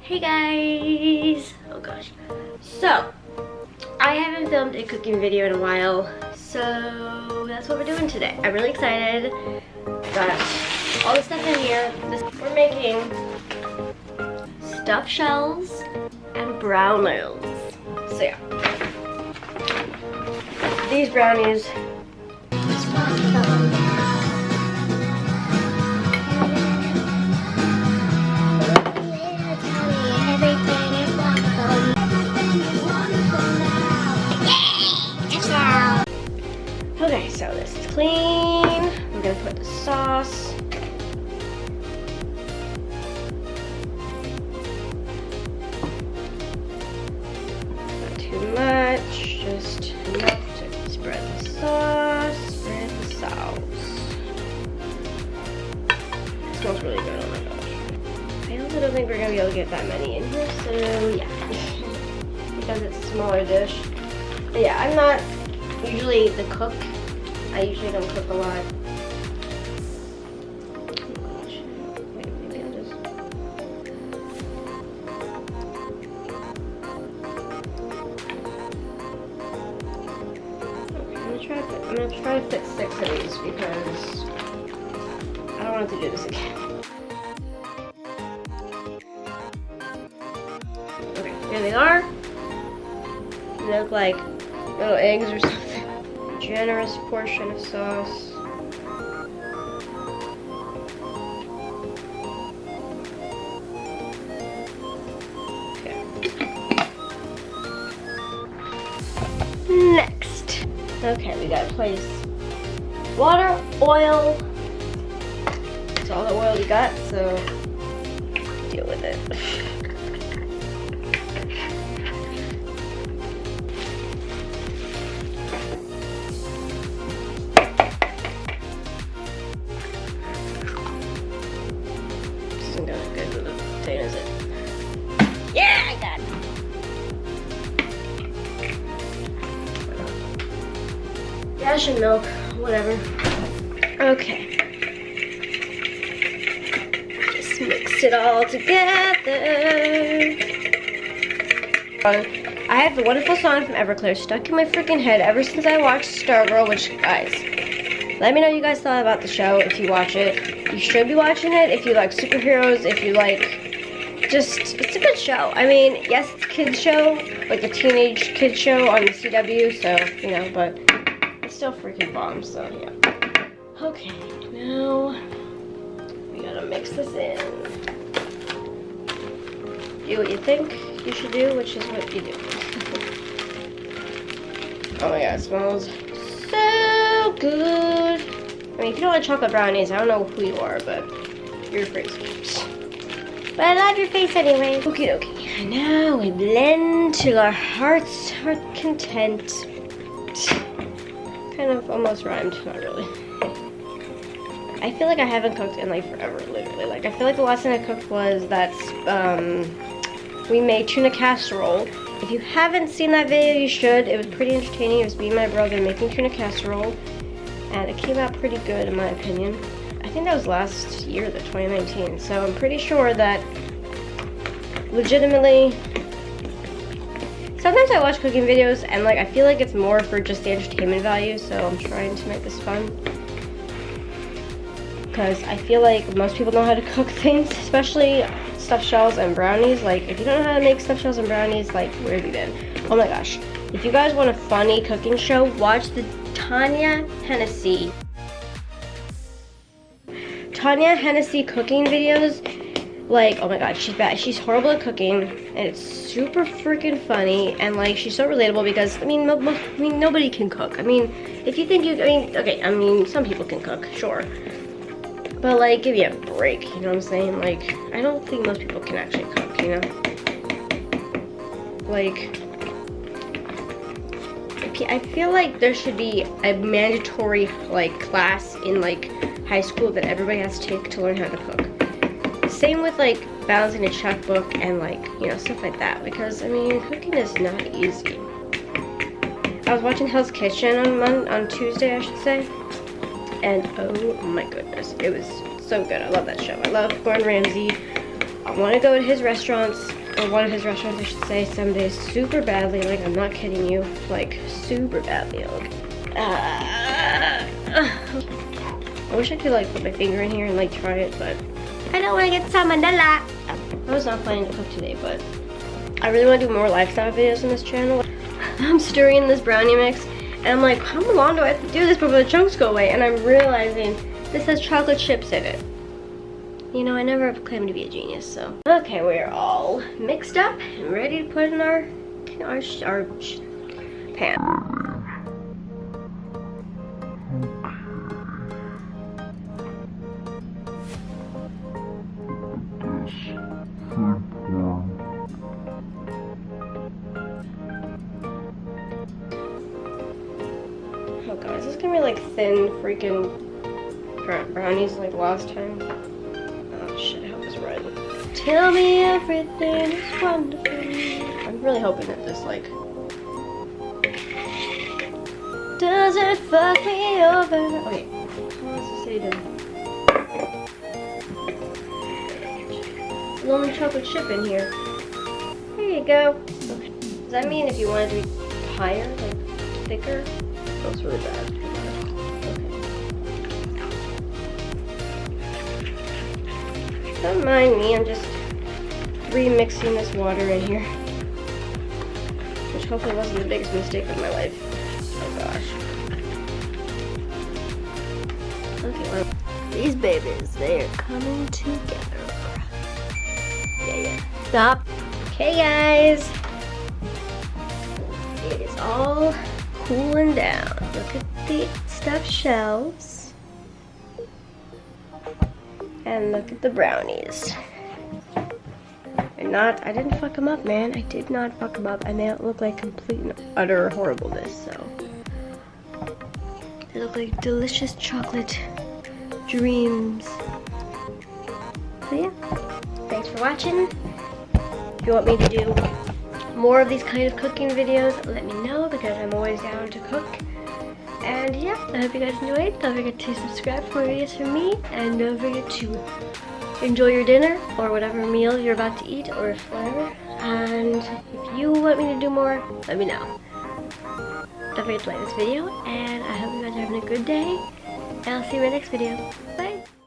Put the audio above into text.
Hey guys! Oh gosh. So, I haven't filmed a cooking video in a while, so that's what we're doing today. I'm really excited. Got all the stuff in here. We're making stuffed shells and brownies. So yeah. These brownies. Okay, so this is clean. We're gonna put the sauce. Not too much, just enough to spread the sauce, spread the sauce. It smells really good, oh my gosh. I also don't think we're gonna be able to get that many in here, so yeah. Because it's a smaller dish. But yeah, I'm not usually the cook. I usually don't cook a lot. Maybe I'll just... Okay, I'm gonna try to fit 6 of these because I don't want to do this again. Okay, here they are. They look like little eggs or something. Generous portion of sauce. Okay. Next. Okay, we gotta place water, oil. That's all the oil we got, so deal with it. Isn't gonna good with the potatoes, is it? Yeah, I got it. Dash and milk, whatever. Okay. Just mix it all together. I have a wonderful song from Everclear stuck in my freaking head ever since I watched Stargirl, which, guys, let me know what you guys thought about the show if you watch it. You should be watching it if you like superheroes, if you like, just, it's a good show. I mean, yes, it's a kid's show, like a teenage kid's show on the CW, so, you know, but it's still freaking bomb, so, yeah. Okay, now we gotta mix this in. Do what you think you should do, which is what you do. Oh my god, it smells so good. I mean, if you don't like chocolate brownies, I don't know who you are, but you're crazy. But I love your face anyway. Okie dokie. And now we blend till our hearts are content. Kind of almost rhymed, not really. I feel like I haven't cooked in like forever, literally. Like, I feel like the last thing I cooked was that, we made tuna casserole. If you haven't seen that video, you should. It was pretty entertaining. It was me and my brother making tuna casserole. And it came out pretty good in my opinion. I think that was last year, the 2019. So I'm pretty sure that legitimately, sometimes I watch cooking videos and like I feel like it's more for just the entertainment value, so I'm trying to make this fun. Because I feel like most people know how to cook things, especially stuffed shells and brownies. Like, if you don't know how to make stuffed shells and brownies, like, where have you been? Oh my gosh. If you guys want a funny cooking show, watch the Tanya Hennessy cooking videos. Like, oh my god, she's bad. She's horrible at cooking, and it's super freaking funny, and like, she's so relatable because, I mean, nobody can cook. I mean, if you think okay, I mean, some people can cook, sure. But like, give you a break, you know what I'm saying? Like, I don't think most people can actually cook, you know? Like, I feel like there should be a mandatory, like, class in, like, high school that everybody has to take to learn how to cook. Same with, like, balancing a checkbook and, like, you know, stuff like that. Because, I mean, cooking is not easy. I was watching Hell's Kitchen on Tuesday, I should say. And, oh my goodness, it was so good. I love that show. I love Gordon Ramsay. I want to go to his restaurants or one of his restaurants, I should say, some days super badly. Like, I'm not kidding you. Like, super badly. I wish I could, like, put my finger in here and, like, try it, but I don't want to get salmonella. I was not planning to cook today, but I really want to do more lifestyle videos on this channel. I'm stirring in this brownie mix, and I'm like, how long do I have to do this before the chunks go away? And I'm realizing this has chocolate chips in it. You know, I never claimed to be a genius, so. Okay, we're all mixed up and ready to put in our pan. Oh god, is this gonna be like thin freaking brownies like last time? Oh shit, I hope it's red. Tell me everything is wonderful. I'm really hoping that this like doesn't fuck me over. Okay, what does this say then? Lonely chocolate chip in here. There you go. Okay. Does that mean if you want it to be higher, like thicker? That's really bad. Okay. Don't mind me, I'm just remixing this water in here. Which hopefully wasn't the biggest mistake of my life. Oh gosh. Okay, well, these babies, they are coming together. Yeah. Stop. Okay, guys. It is all cooling down. Look at the stuffed shells. And look at the brownies. I didn't fuck them up, man. I did not fuck them up. I made it look like complete and utter horribleness, so. They look like delicious chocolate dreams. So yeah, thanks for watching. If you want me to do more of these kind of cooking videos, let me know because I'm always down to cook. And yeah, I hope you guys enjoyed. Don't forget to subscribe for more videos from me, and don't forget to enjoy your dinner or whatever meal you're about to eat or whatever. And if you want me to do more, let me know. Don't forget to like this video, and I hope you guys are having a good day. And I'll see you in my next video. Bye!